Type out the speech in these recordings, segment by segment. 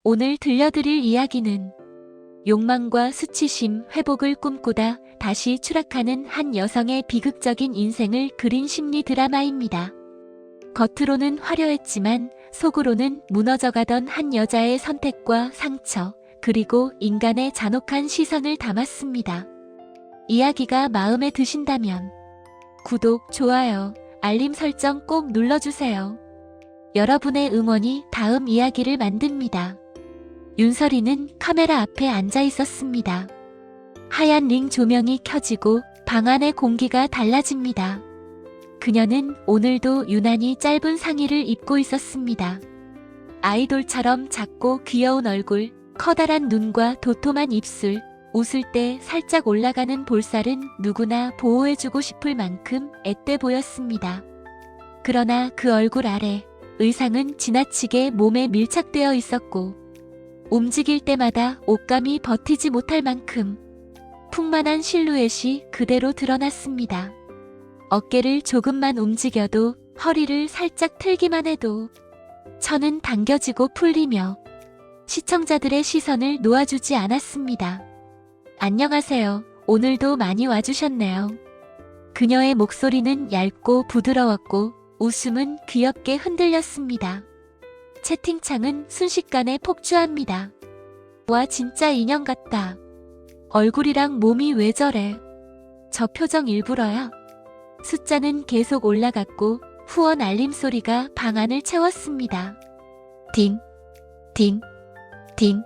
오늘 들려드릴 이야기는 욕망과 수치심 회복을 꿈꾸다 다시 추락하는 한 여성의 비극적인 인생을 그린 심리 드라마입니다. 겉으로는 화려했지만 속으로는 무너져가던 한 여자의 선택과 상처, 그리고 인간의 잔혹한 시선을 담았습니다. 이야기가 마음에 드신다면 구독, 좋아요, 알림 설정 꼭 눌러주세요. 여러분의 응원이 다음 이야기를 만듭니다. 윤설이는 카메라 앞에 앉아 있었습니다. 하얀 링 조명이 켜지고 방 안의 공기가 달라집니다. 그녀는 오늘도 유난히 짧은 상의를 입고 있었습니다. 아이돌처럼 작고 귀여운 얼굴, 커다란 눈과 도톰한 입술, 웃을 때 살짝 올라가는 볼살은 누구나 보호해주고 싶을 만큼 앳돼 보였습니다. 그러나 그 얼굴 아래 의상은 지나치게 몸에 밀착되어 있었고 움직일 때마다 옷감이 버티지 못할 만큼 풍만한 실루엣이 그대로 드러났습니다. 어깨를 조금만 움직여도, 허리를 살짝 틀기만 해도 천은 당겨지고 풀리며 시청자들의 시선을 놓아주지 않았습니다. 안녕하세요. 오늘도 많이 와주셨네요. 그녀의 목소리는 얇고 부드러웠고 웃음은 귀엽게 흔들렸습니다. 채팅창은 순식간에 폭주합니다. 와, 진짜 인형 같다. 얼굴이랑 몸이 왜 저래? 저 표정 일부러야? 숫자는 계속 올라갔고 후원 알림 소리가 방 안을 채웠습니다. 딩, 딩, 딩.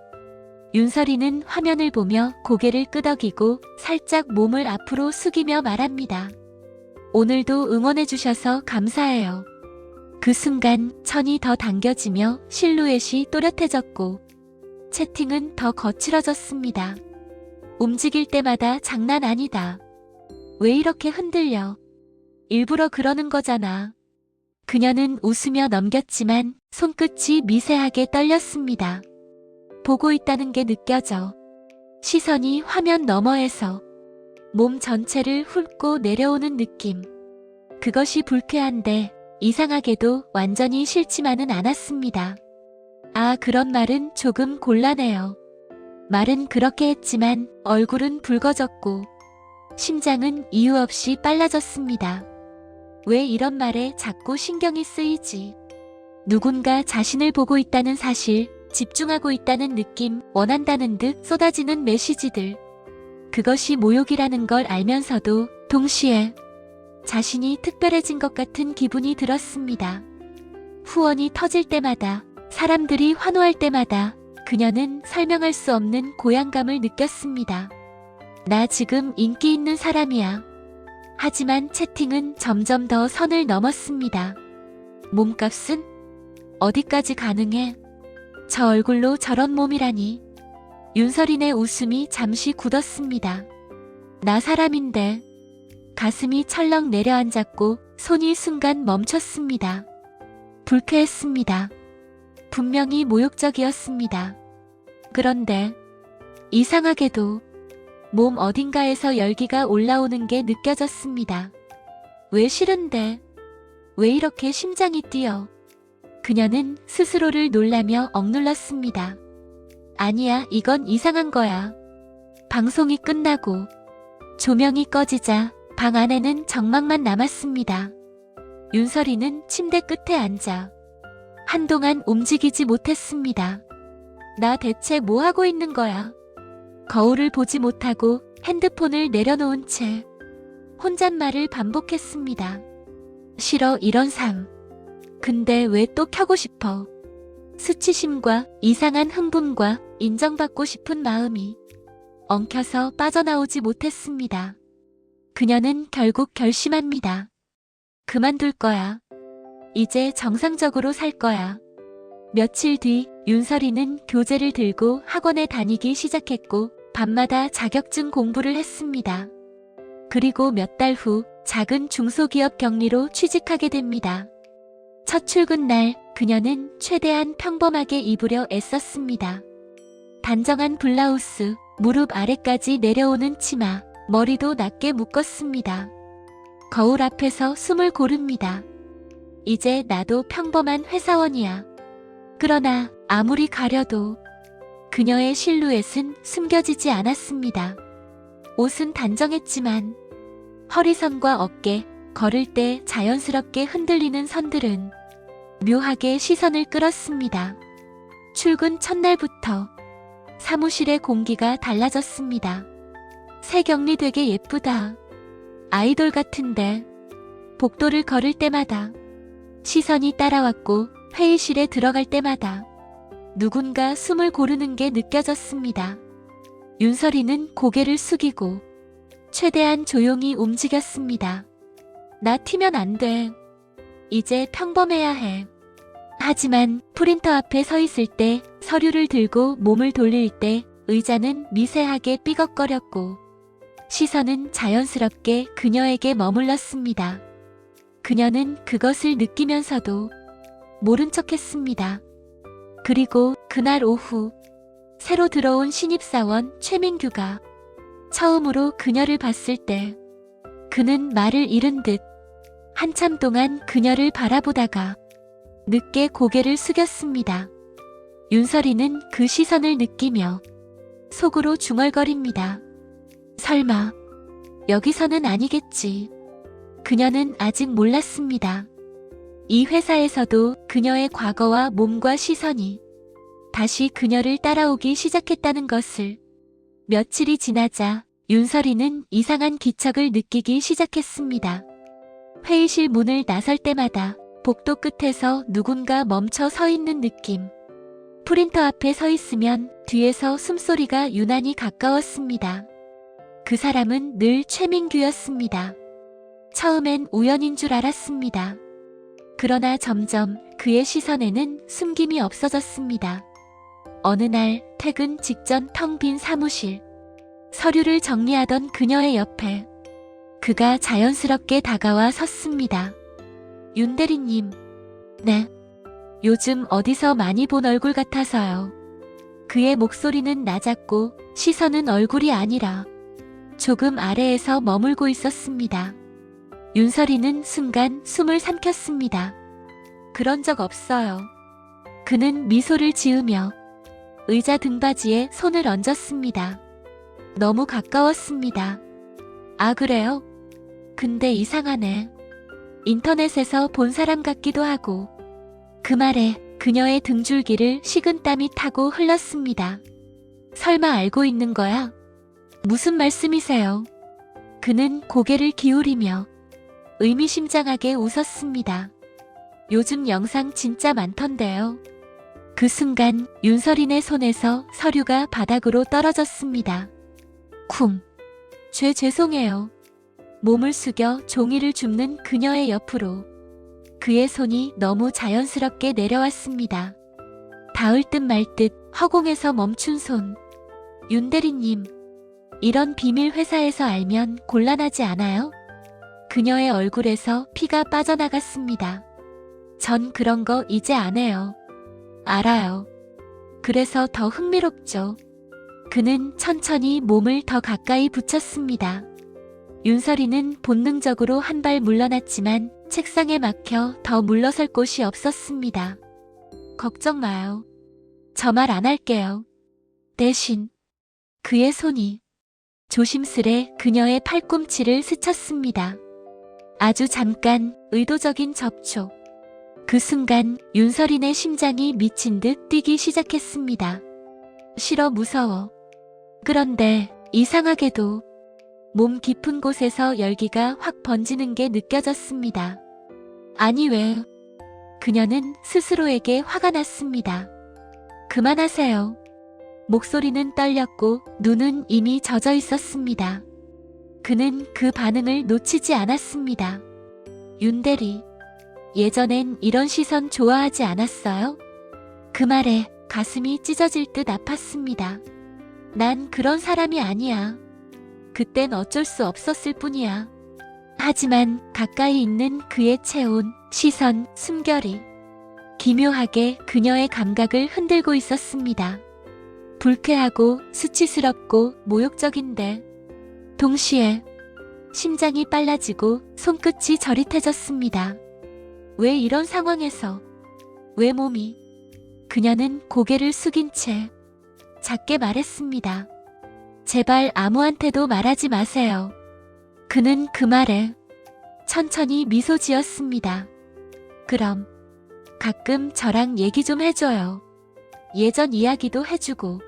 윤설이는 화면을 보며 고개를 끄덕이고 살짝 몸을 앞으로 숙이며 말합니다. 오늘도 응원해주셔서 감사해요. 그 순간 천이 더 당겨지며 실루엣이 또렷해졌고 채팅은 더 거칠어졌습니다. 움직일 때마다 장난 아니다. 왜 이렇게 흔들려? 일부러 그러는 거잖아. 그녀는 웃으며 넘겼지만 손끝이 미세하게 떨렸습니다. 보고 있다는 게 느껴져. 시선이 화면 너머에서 몸 전체를 훑고 내려오는 느낌. 그것이 불쾌한데 이상하게도 완전히 싫지만은 않았습니다. 아, 그런 말은 조금 곤란해요. 말은 그렇게 했지만 얼굴은 붉어졌고 심장은 이유 없이 빨라졌습니다. 왜 이런 말에 자꾸 신경이 쓰이지? 누군가 자신을 보고 있다는 사실, 집중하고 있다는 느낌, 원한다는 듯 쏟아지는 메시지들. 그것이 모욕이라는 걸 알면서도 동시에 자신이 특별해진 것 같은 기분이 들었습니다. 후원이 터질 때마다, 사람들이 환호할 때마다 그녀는 설명할 수 없는 고향감을 느꼈습니다. 나 지금 인기 있는 사람이야. 하지만 채팅은 점점 더 선을 넘었습니다. 몸값은? 어디까지 가능해? 저 얼굴로 저런 몸이라니. 윤설이의 웃음이 잠시 굳었습니다. 나 사람인데. 가슴이 철렁 내려앉았고 손이 순간 멈췄습니다. 불쾌했습니다. 분명히 모욕적이었습니다. 그런데 이상하게도 몸 어딘가에서 열기가 올라오는 게 느껴졌습니다. 왜 싫은데? 왜 이렇게 심장이 뛰어? 그녀는 스스로를 놀라며 억눌렀습니다. 아니야, 이건 이상한 거야. 방송이 끝나고 조명이 꺼지자 방 안에는 정막만 남았습니다. 윤설이는 침대 끝에 앉아 한동안 움직이지 못했습니다. 나 대체 뭐 하고 있는 거야? 거울을 보지 못하고 핸드폰을 내려놓은 채 혼잣말을 반복했습니다. 싫어, 이런 삶. 근데 왜 또 켜고 싶어? 수치심과 이상한 흥분과 인정받고 싶은 마음이 엉켜서 빠져나오지 못했습니다. 그녀는 결국 결심합니다. 그만둘 거야. 이제 정상적으로 살 거야. 며칠 뒤 윤설이는 교재를 들고 학원에 다니기 시작했고 밤마다 자격증 공부를 했습니다. 그리고 몇 달 후 작은 중소기업 경리로 취직하게 됩니다. 첫 출근 날 그녀는 최대한 평범하게 입으려 애썼습니다. 단정한 블라우스, 무릎 아래까지 내려오는 치마, 머리도 낮게 묶었습니다. 거울 앞에서 숨을 고릅니다. 이제 나도 평범한 회사원이야. 그러나 아무리 가려도 그녀의 실루엣은 숨겨지지 않았습니다. 옷은 단정했지만 허리선과 어깨, 걸을 때 자연스럽게 흔들리는 선들은 묘하게 시선을 끌었습니다. 출근 첫날부터 사무실의 공기가 달라졌습니다. 새경리 되게 예쁘다. 아이돌 같은데. 복도를 걸을 때마다 시선이 따라왔고 회의실에 들어갈 때마다 누군가 숨을 고르는 게 느껴졌습니다. 윤설이는 고개를 숙이고 최대한 조용히 움직였습니다. 나 튀면 안 돼. 이제 평범해야 해. 하지만 프린터 앞에 서 있을 때, 서류를 들고 몸을 돌릴 때 의자는 미세하게 삐걱거렸고 시선은 자연스럽게 그녀에게 머물렀습니다. 그녀는 그것을 느끼면서도 모른 척했습니다. 그리고 그날 오후 새로 들어온 신입사원 최민규가 처음으로 그녀를 봤을 때 그는 말을 잃은 듯 한참 동안 그녀를 바라보다가 늦게 고개를 숙였습니다. 윤설이는 그 시선을 느끼며 속으로 중얼거립니다. 설마 여기서는 아니겠지. 그녀는 아직 몰랐습니다. 이 회사에서도 그녀의 과거와 몸과 시선이 다시 그녀를 따라오기 시작했다는 것을. 며칠이 지나자 윤설이는 이상한 기척을 느끼기 시작했습니다. 회의실 문을 나설 때마다 복도 끝에서 누군가 멈춰 서 있는 느낌. 프린터 앞에 서 있으면 뒤에서 숨소리가 유난히 가까웠습니다. 그 사람은 늘 최민규였습니다. 처음엔 우연인 줄 알았습니다. 그러나 점점 그의 시선에는 숨김이 없어졌습니다. 어느 날 퇴근 직전 텅 빈 사무실. 서류를 정리하던 그녀의 옆에 그가 자연스럽게 다가와 섰습니다. 윤 대리님. 네. 요즘 어디서 많이 본 얼굴 같아서요. 그의 목소리는 낮았고 시선은 얼굴이 아니라 조금 아래에서 머물고 있었습니다. 윤설이는 순간 숨을 삼켰습니다. 그런 적 없어요. 그는 미소를 지으며 의자 등받이에 손을 얹었습니다. 너무 가까웠습니다. 아, 그래요? 근데 이상하네. 인터넷에서 본 사람 같기도 하고. 그 말에 그녀의 등줄기를 식은땀이 타고 흘렀습니다. 설마 알고 있는 거야? 무슨 말씀이세요? 그는 고개를 기울이며 의미심장하게 웃었습니다. 요즘 영상 진짜 많던데요. 그 순간 윤설이네 손에서 서류가 바닥으로 떨어졌습니다. 쿵. 죄송해요. 몸을 숙여 종이를 줍는 그녀의 옆으로 그의 손이 너무 자연스럽게 내려왔습니다. 닿을 듯 말 듯 허공에서 멈춘 손. 윤 대리님, 이런 비밀 회사에서 알면 곤란하지 않아요? 그녀의 얼굴에서 피가 빠져나갔습니다. 전 그런 거 이제 안 해요. 알아요. 그래서 더 흥미롭죠. 그는 천천히 몸을 더 가까이 붙였습니다. 윤설이는 본능적으로 한 발 물러났지만 책상에 막혀 더 물러설 곳이 없었습니다. 걱정 마요. 저 말 안 할게요. 대신 그의 손이 조심스레 그녀의 팔꿈치를 스쳤습니다. 아주 잠깐 의도적인 접촉. 그 순간 윤설이네 심장이 미친 듯 뛰기 시작했습니다. 싫어, 무서워. 그런데 이상하게도 몸 깊은 곳에서 열기가 확 번지는 게 느껴졌습니다. 아니 왜? 그녀는 스스로에게 화가 났습니다. 그만하세요. 목소리는 떨렸고 눈은 이미 젖어 있었습니다. 그는 그 반응을 놓치지 않았습니다. 윤 대리, 예전엔 이런 시선 좋아하지 않았어요? 그 말에 가슴이 찢어질 듯 아팠습니다. 난 그런 사람이 아니야. 그땐 어쩔 수 없었을 뿐이야. 하지만 가까이 있는 그의 체온, 시선, 숨결이 기묘하게 그녀의 감각을 흔들고 있었습니다. 불쾌하고 수치스럽고 모욕적인데 동시에 심장이 빨라지고 손끝이 저릿해졌습니다. 왜 이런 상황에서? 왜 몸이? 그녀는 고개를 숙인 채 작게 말했습니다. 제발 아무한테도 말하지 마세요. 그는 그 말에 천천히 미소 지었습니다. 그럼 가끔 저랑 얘기 좀 해줘요. 예전 이야기도 해주고.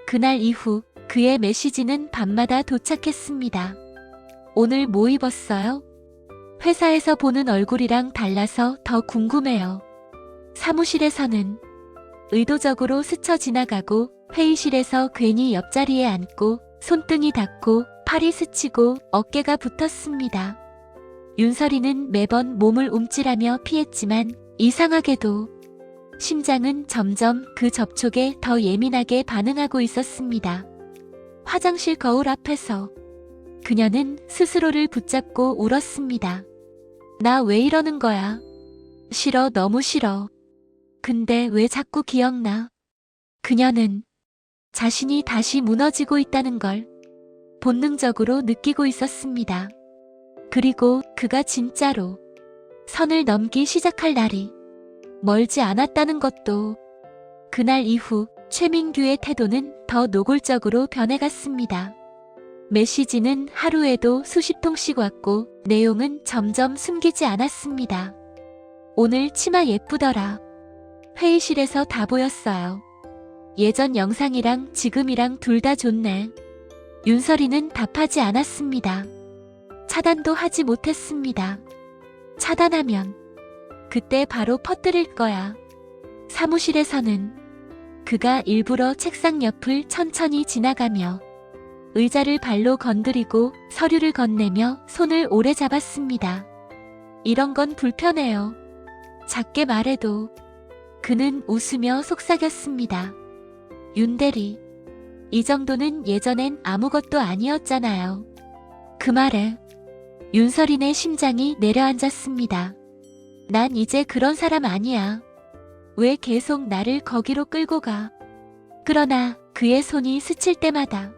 그날 이후 그의 메시지는 밤마다 도착했습니다. 오늘 뭐 입었어요? 회사에서 보는 얼굴이랑 달라서 더 궁금해요. 사무실에서는 의도적으로 스쳐 지나가고 회의실에서 괜히 옆자리에 앉고 손등이 닿고 팔이 스치고 어깨가 붙었습니다. 윤설이는 매번 몸을 움찔하며 피했지만 이상하게도 심장은 점점 그 접촉에 더 예민하게 반응하고 있었습니다. 화장실 거울 앞에서 그녀는 스스로를 붙잡고 울었습니다. 나 왜 이러는 거야? 싫어, 너무 싫어. 근데 왜 자꾸 기억나? 그녀는 자신이 다시 무너지고 있다는 걸 본능적으로 느끼고 있었습니다. 그리고 그가 진짜로 선을 넘기 시작할 날이 멀지 않았다는 것도. 그날 이후 최민규의 태도는 더 노골적으로 변해갔습니다. 메시지는 하루에도 수십 통씩 왔고 내용은 점점 숨기지 않았습니다. 오늘 치마 예쁘더라. 회의실에서 다 보였어요. 예전 영상이랑 지금이랑 둘 다 좋네. 윤설이는 답하지 않았습니다. 차단도 하지 못했습니다. 차단하면 그때 바로 퍼뜨릴 거야. 사무실에서는 그가 일부러 책상 옆을 천천히 지나가며 의자를 발로 건드리고 서류를 건네며 손을 오래 잡았습니다. 이런 건 불편해요. 작게 말해도. 그는 웃으며 속삭였습니다. 윤대리, 이 정도는 예전엔 아무것도 아니었잖아요. 그 말에 윤설이네 심장이 내려앉았습니다. 난 이제 그런 사람 아니야. 왜 계속 나를 거기로 끌고 가? 그러나 그의 손이 스칠 때마다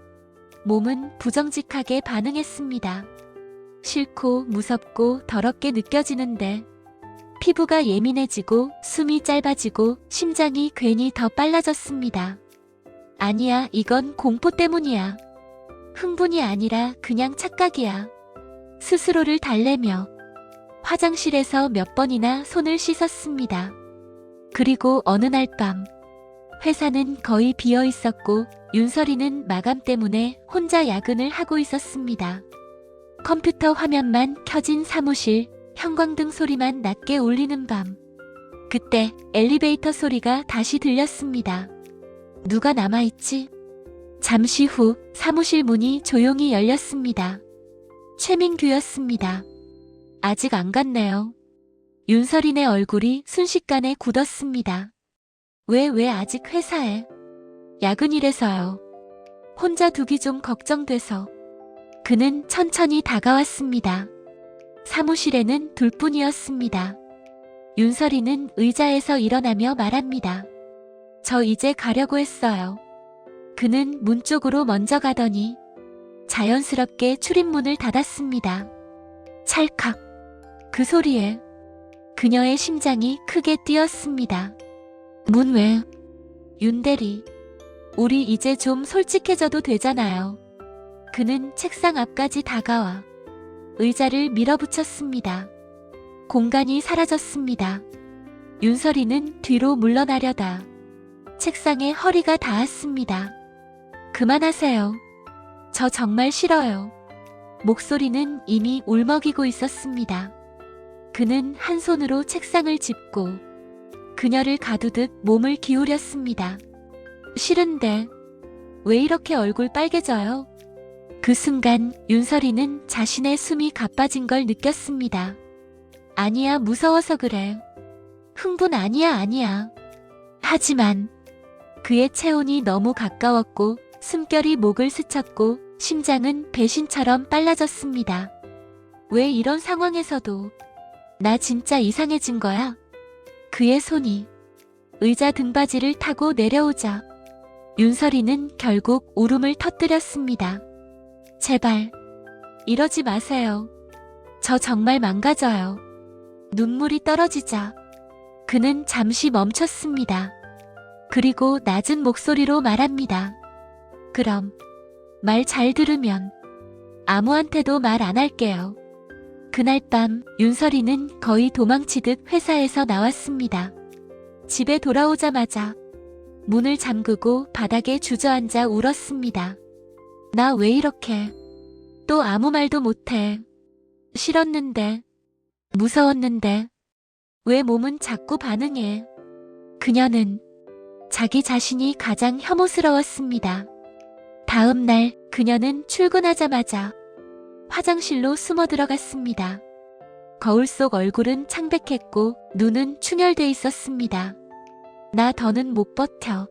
몸은 부정직하게 반응했습니다. 싫고 무섭고 더럽게 느껴지는데 피부가 예민해지고 숨이 짧아지고 심장이 괜히 더 빨라졌습니다. 아니야, 이건 공포 때문이야. 흥분이 아니라 그냥 착각이야. 스스로를 달래며 화장실에서 몇 번이나 손을 씻었습니다. 그리고 어느 날 밤 회사는 거의 비어 있었고 윤설이는 마감 때문에 혼자 야근을 하고 있었습니다. 컴퓨터 화면만 켜진 사무실, 형광등 소리만 낮게 울리는 밤. 그때 엘리베이터 소리가 다시 들렸습니다. 누가 남아있지? 잠시 후 사무실 문이 조용히 열렸습니다. 최민규였습니다. 아직 안 갔네요. 윤설이네 얼굴이 순식간에 굳었습니다. 왜 아직 회사에? 야근이라서요. 혼자 두기 좀 걱정돼서. 그는 천천히 다가왔습니다. 사무실에는 둘뿐이었습니다. 윤설이는 의자에서 일어나며 말합니다. 저 이제 가려고 했어요. 그는 문 쪽으로 먼저 가더니 자연스럽게 출입문을 닫았습니다. 찰칵. 그 소리에 그녀의 심장이 크게 뛰었습니다. 문 외. 윤대리, 우리 이제 좀 솔직해져도 되잖아요. 그는 책상 앞까지 다가와 의자를 밀어붙였습니다. 공간이 사라졌습니다. 윤설이는 뒤로 물러나려다 책상에 허리가 닿았습니다. 그만하세요. 저 정말 싫어요. 목소리는 이미 울먹이고 있었습니다. 그는 한 손으로 책상을 짚고 그녀를 가두듯 몸을 기울였습니다. 싫은데 왜 이렇게 얼굴 빨개져요? 그 순간 윤설이는 자신의 숨이 가빠진 걸 느꼈습니다. 아니야, 무서워서 그래. 흥분 아니야. 하지만 그의 체온이 너무 가까웠고 숨결이 목을 스쳤고 심장은 배신처럼 빨라졌습니다. 왜 이런 상황에서도 나 진짜 이상해진 거야? 그의 손이 의자 등받이를 타고 내려오자 윤설이는 결국 울음을 터뜨렸습니다. 제발 이러지 마세요. 저 정말 망가져요. 눈물이 떨어지자 그는 잠시 멈췄습니다. 그리고 낮은 목소리로 말합니다. 그럼 말 잘 들으면 아무한테도 말 안 할게요. 그날 밤 윤설이는 거의 도망치듯 회사에서 나왔습니다. 집에 돌아오자마자 문을 잠그고 바닥에 주저앉아 울었습니다. 나 왜 이렇게 또 아무 말도 못해. 싫었는데, 무서웠는데, 왜 몸은 자꾸 반응해. 그녀는 자기 자신이 가장 혐오스러웠습니다. 다음 날 그녀는 출근하자마자 화장실로 숨어 들어갔습니다. 거울 속 얼굴은 창백했고 눈은 충혈돼 있었습니다. 나 더는 못 버텨.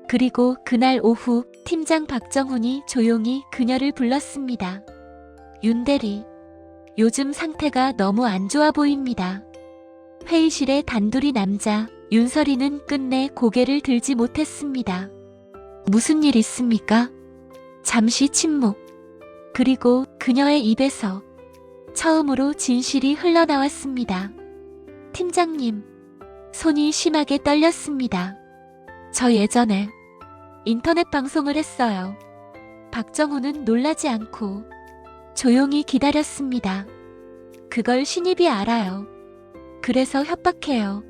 그리고 그날 오후 팀장 박정훈이 조용히 그녀를 불렀습니다. 윤대리, 요즘 상태가 너무 안 좋아 보입니다. 회의실에 단둘이 남자 윤설이는 끝내 고개를 들지 못했습니다. 무슨 일 있습니까? 잠시 침묵. 그리고 그녀의 입에서 처음으로 진실이 흘러나왔습니다. 팀장님, 손이 심하게 떨렸습니다. 저 예전에 인터넷 방송을 했어요. 박정훈은 놀라지 않고 조용히 기다렸습니다. 그걸 신입이 알아요. 그래서 협박해요.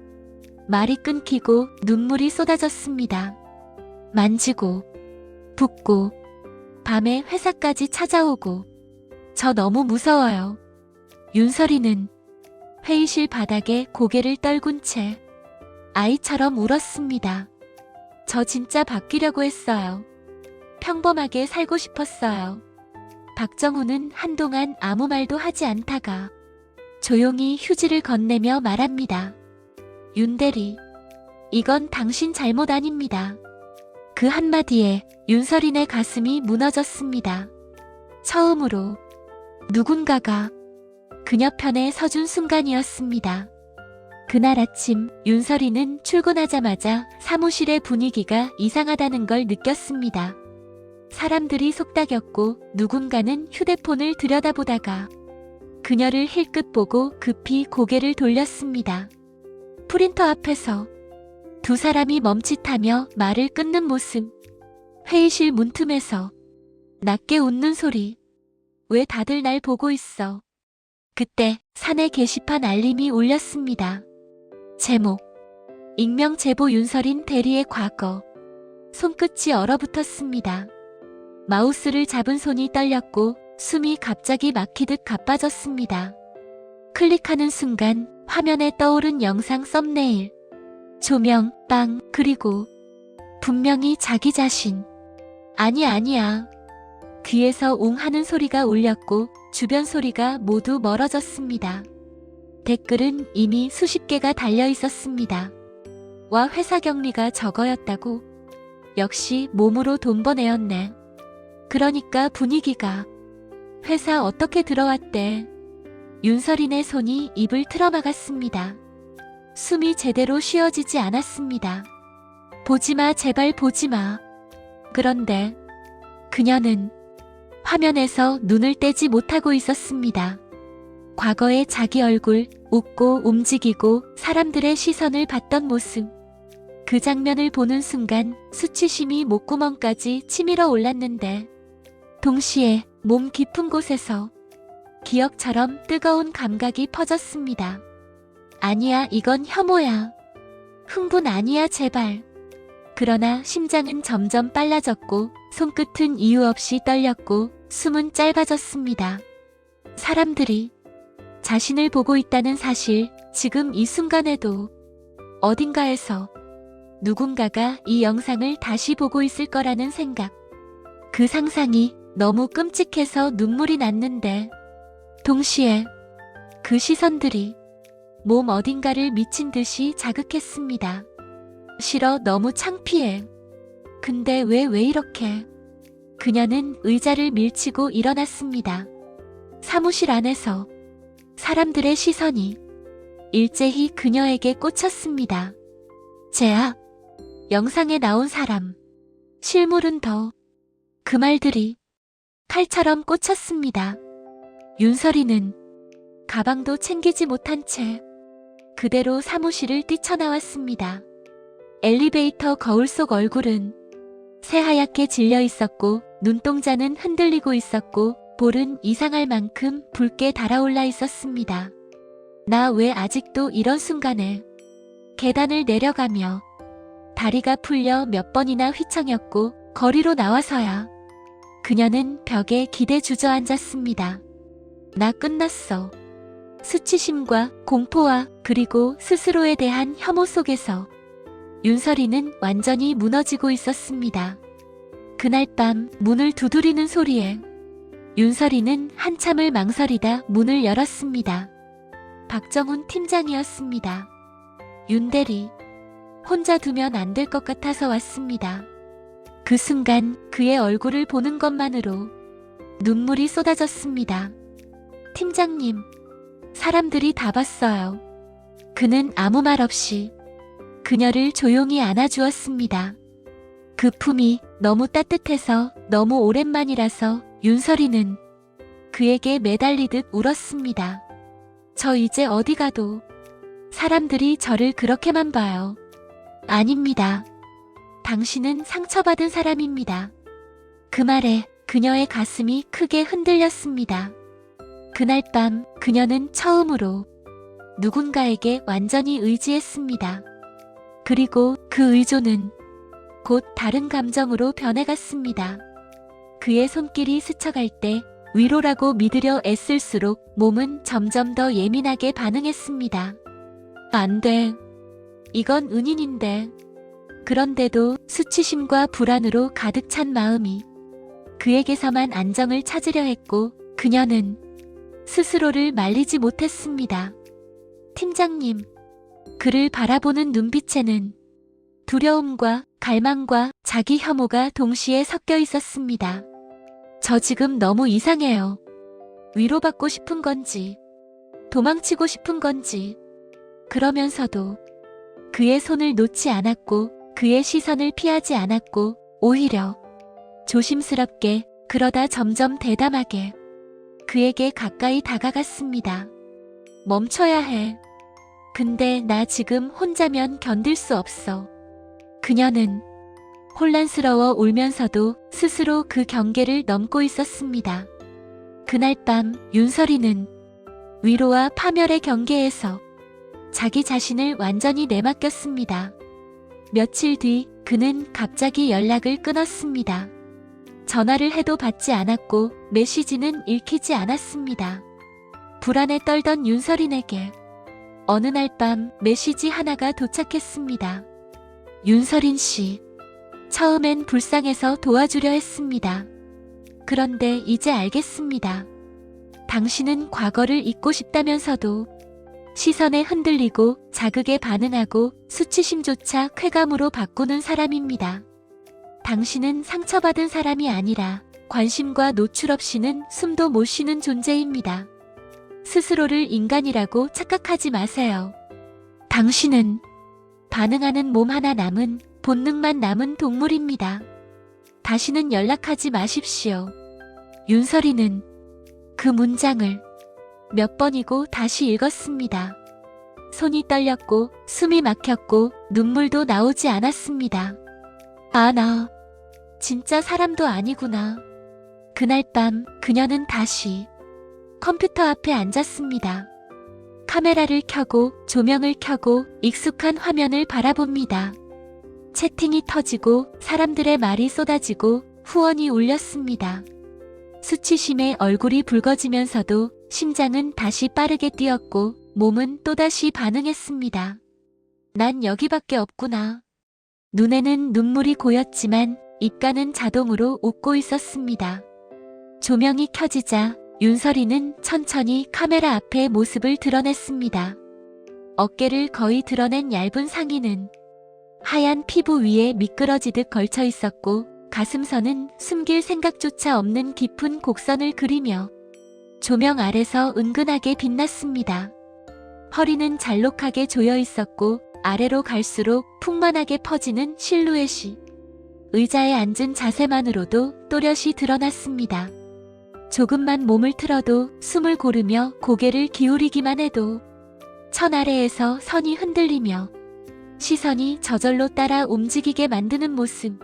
말이 끊기고 눈물이 쏟아졌습니다. 만지고, 붓고, 밤에 회사까지 찾아오고, 저 너무 무서워요. 윤설이는 회의실 바닥에 고개를 떨군 채 아이처럼 울었습니다. 저 진짜 바뀌려고 했어요. 평범하게 살고 싶었어요. 박정훈은 한동안 아무 말도 하지 않다가 조용히 휴지를 건네며 말합니다. 윤대리, 이건 당신 잘못 아닙니다. 그 한마디에 윤설이네 가슴이 무너졌습니다. 처음으로 누군가가 그녀 편에 서준 순간이었습니다. 그날 아침 윤설이는 출근하자마자 사무실의 분위기가 이상하다는 걸 느꼈습니다. 사람들이 속닥였고 누군가는 휴대폰을 들여다보다가 그녀를 힐끗 보고 급히 고개를 돌렸습니다. 프린터 앞에서 두 사람이 멈칫하며 말을 끊는 모습. 회의실 문틈에서 낮게 웃는 소리. 왜 다들 날 보고 있어? 그때 사내 게시판 알림이 울렸습니다. 제목, 익명 제보 윤설인 대리의 과거. 손끝이 얼어붙었습니다. 마우스를 잡은 손이 떨렸고 숨이 갑자기 막히듯 가빠졌습니다. 클릭하는 순간 화면에 떠오른 영상 썸네일. 조명, 빵, 그리고 분명히 자기 자신. 아니야. 귀에서 웅 하는 소리가 울렸고 주변 소리가 모두 멀어졌습니다. 댓글은 이미 수십 개가 달려 있었습니다. 와, 회사 격리가 저거였다고? 역시 몸으로 돈 버내었네. 그러니까 분위기가. 회사 어떻게 들어왔대? 윤설이네 손이 입을 틀어막았습니다. 숨이 제대로 쉬어지지 않았습니다. 보지마, 제발 보지마. 그런데 그녀는 화면에서 눈을 떼지 못하고 있었습니다. 과거의 자기 얼굴, 웃고 움직이고 사람들의 시선을 받던 모습. 그 장면을 보는 순간 수치심이 목구멍까지 치밀어 올랐는데 동시에 몸 깊은 곳에서 기억처럼 뜨거운 감각이 퍼졌습니다. 아니야, 이건 혐오야. 흥분 아니야, 제발. 그러나 심장은 점점 빨라졌고 손끝은 이유 없이 떨렸고 숨은 짧아졌습니다. 사람들이 자신을 보고 있다는 사실, 지금 이 순간에도 어딘가에서 누군가가 이 영상을 다시 보고 있을 거라는 생각. 그 상상이 너무 끔찍해서 눈물이 났는데 동시에 그 시선들이 몸 어딘가를 미친 듯이 자극했습니다. 싫어, 너무 창피해. 근데 왜 이렇게? 그녀는 의자를 밀치고 일어났습니다. 사무실 안에서 사람들의 시선이 일제히 그녀에게 꽂혔습니다. 제압, 영상에 나온 사람, 실물은 더. 그 말들이 칼처럼 꽂혔습니다. 윤설이는 가방도 챙기지 못한 채 그대로 사무실을 뛰쳐나왔습니다. 엘리베이터 거울 속 얼굴은 새하얗게 질려 있었고 눈동자는 흔들리고 있었고 볼은 이상할 만큼 붉게 달아올라 있었습니다. 나 왜 아직도 이런 순간에 계단을 내려가며 다리가 풀려 몇 번이나 휘청였고 거리로 나와서야 그녀는 벽에 기대 주저앉았습니다. 나 끝났어. 수치심과 공포와 그리고 스스로에 대한 혐오 속에서 윤설이는 완전히 무너지고 있었습니다. 그날 밤 문을 두드리는 소리에 윤설이는 한참을 망설이다 문을 열었습니다. 박정훈 팀장이었습니다. 윤대리, 혼자 두면 안 될 것 같아서 왔습니다. 그 순간 그의 얼굴을 보는 것만으로 눈물이 쏟아졌습니다. 팀장님, 사람들이 다 봤어요. 그는 아무 말 없이 그녀를 조용히 안아주었습니다. 그 품이 너무 따뜻해서 너무 오랜만이라서 윤설이는 그에게 매달리듯 울었습니다. 저 이제 어디 가도 사람들이 저를 그렇게만 봐요. 아닙니다. 당신은 상처받은 사람입니다. 그 말에 그녀의 가슴이 크게 흔들렸습니다. 그날 밤 그녀는 처음으로 누군가에게 완전히 의지했습니다. 그리고 그 의존은 곧 다른 감정으로 변해갔습니다. 그의 손길이 스쳐갈 때 위로라고 믿으려 애쓸수록 몸은 점점 더 예민하게 반응했습니다. 안 돼. 이건 은인인데. 그런데도 수치심과 불안으로 가득 찬 마음이 그에게서만 안정을 찾으려 했고 그녀는 스스로를 말리지 못했습니다. 팀장님, 그를 바라보는 눈빛에는 두려움과 갈망과 자기 혐오가 동시에 섞여 있었습니다. 저 지금 너무 이상해요. 위로받고 싶은 건지, 도망치고 싶은 건지. 그러면서도 그의 손을 놓지 않았고 그의 시선을 피하지 않았고 오히려 조심스럽게 그러다 점점 대담하게 그에게 가까이 다가갔습니다. 멈춰야 해. 근데 나 지금 혼자면 견딜 수 없어. 그녀는 혼란스러워 울면서도 스스로 그 경계를 넘고 있었습니다. 그날 밤 윤설이는 위로와 파멸의 경계에서 자기 자신을 완전히 내맡겼습니다. 며칠 뒤 그는 갑자기 연락을 끊었습니다. 전화를 해도 받지 않았고 메시지는 읽히지 않았습니다. 불안에 떨던 윤설인에게 어느 날 밤 메시지 하나가 도착했습니다. 윤설인 씨, 처음엔 불쌍해서 도와주려 했습니다. 그런데 이제 알겠습니다. 당신은 과거를 잊고 싶다면서도 시선에 흔들리고 자극에 반응하고 수치심조차 쾌감으로 바꾸는 사람입니다. 당신은 상처받은 사람이 아니라 관심과 노출 없이는 숨도 못 쉬는 존재입니다. 스스로를 인간이라고 착각하지 마세요. 당신은 반응하는 몸 하나 남은 본능만 남은 동물입니다. 다시는 연락하지 마십시오. 윤설이는 그 문장을 몇 번이고 다시 읽었습니다. 손이 떨렸고 숨이 막혔고 눈물도 나오지 않았습니다. 아, 나 진짜 사람도 아니구나. 그날 밤 그녀는 다시 컴퓨터 앞에 앉았습니다. 카메라를 켜고 조명을 켜고 익숙한 화면을 바라봅니다. 채팅이 터지고 사람들의 말이 쏟아지고 후원이 울렸습니다. 수치심에 얼굴이 붉어지면서도 심장은 다시 빠르게 뛰었고 몸은 또다시 반응했습니다. 난 여기밖에 없구나. 눈에는 눈물이 고였지만 입가는 자동으로 웃고 있었습니다. 조명이 켜지자 윤설이는 천천히 카메라 앞에 모습을 드러냈습니다. 어깨를 거의 드러낸 얇은 상의는 하얀 피부 위에 미끄러지듯 걸쳐 있었고 가슴선은 숨길 생각조차 없는 깊은 곡선을 그리며 조명 아래서 은근하게 빛났습니다. 허리는 잘록하게 조여 있었고 아래로 갈수록 풍만하게 퍼지는 실루엣이 의자에 앉은 자세만으로도 또렷이 드러났습니다. 조금만 몸을 틀어도 숨을 고르며 고개를 기울이기만 해도 천 아래에서 선이 흔들리며 시선이 저절로 따라 움직이게 만드는 모습.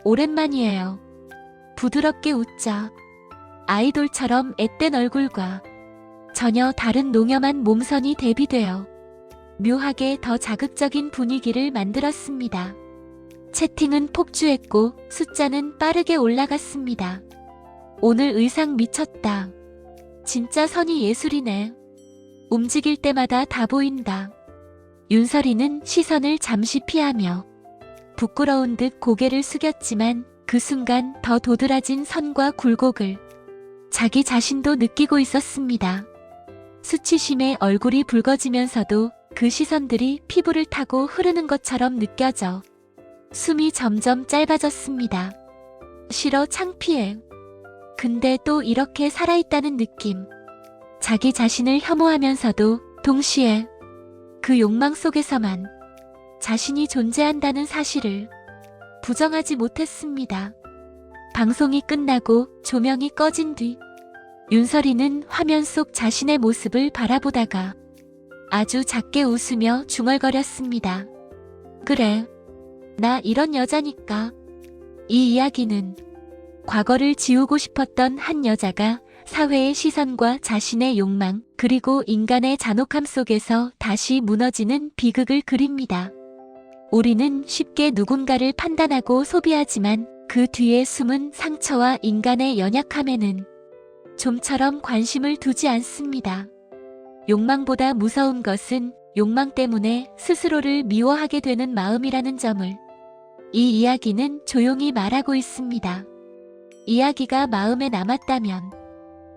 오랜만이에요. 부드럽게 웃자. 아이돌처럼 앳된 얼굴과 전혀 다른 농염한 몸선이 대비되어 묘하게 더 자극적인 분위기를 만들었습니다. 채팅은 폭주했고 숫자는 빠르게 올라갔습니다. 오늘 의상 미쳤다. 진짜 선이 예술이네. 움직일 때마다 다 보인다. 윤설이는 시선을 잠시 피하며 부끄러운 듯 고개를 숙였지만 그 순간 더 도드라진 선과 굴곡을 자기 자신도 느끼고 있었습니다. 수치심에 얼굴이 붉어지면서도 그 시선들이 피부를 타고 흐르는 것처럼 느껴져 숨이 점점 짧아졌습니다. 싫어, 창피해. 근데 또 이렇게 살아있다는 느낌. 자기 자신을 혐오하면서도 동시에 그 욕망 속에서만 자신이 존재한다는 사실을 부정하지 못했습니다. 방송이 끝나고 조명이 꺼진 뒤 윤설이는 화면 속 자신의 모습을 바라보다가 아주 작게 웃으며 중얼거렸습니다. 그래, 나 이런 여자니까. 이 이야기는 과거를 지우고 싶었던 한 여자가 사회의 시선과 자신의 욕망, 그리고 인간의 잔혹함 속에서 다시 무너지는 비극을 그립니다. 우리는 쉽게 누군가를 판단하고 소비하지만 그 뒤에 숨은 상처와 인간의 연약함에는 좀처럼 관심을 두지 않습니다. 욕망보다 무서운 것은 욕망 때문에 스스로를 미워하게 되는 마음이라는 점을 이 이야기는 조용히 말하고 있습니다. 이야기가 마음에 남았다면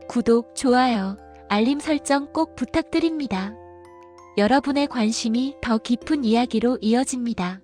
구독, 좋아요, 알림 설정 꼭 부탁드립니다. 여러분의 관심이 더 깊은 이야기로 이어집니다.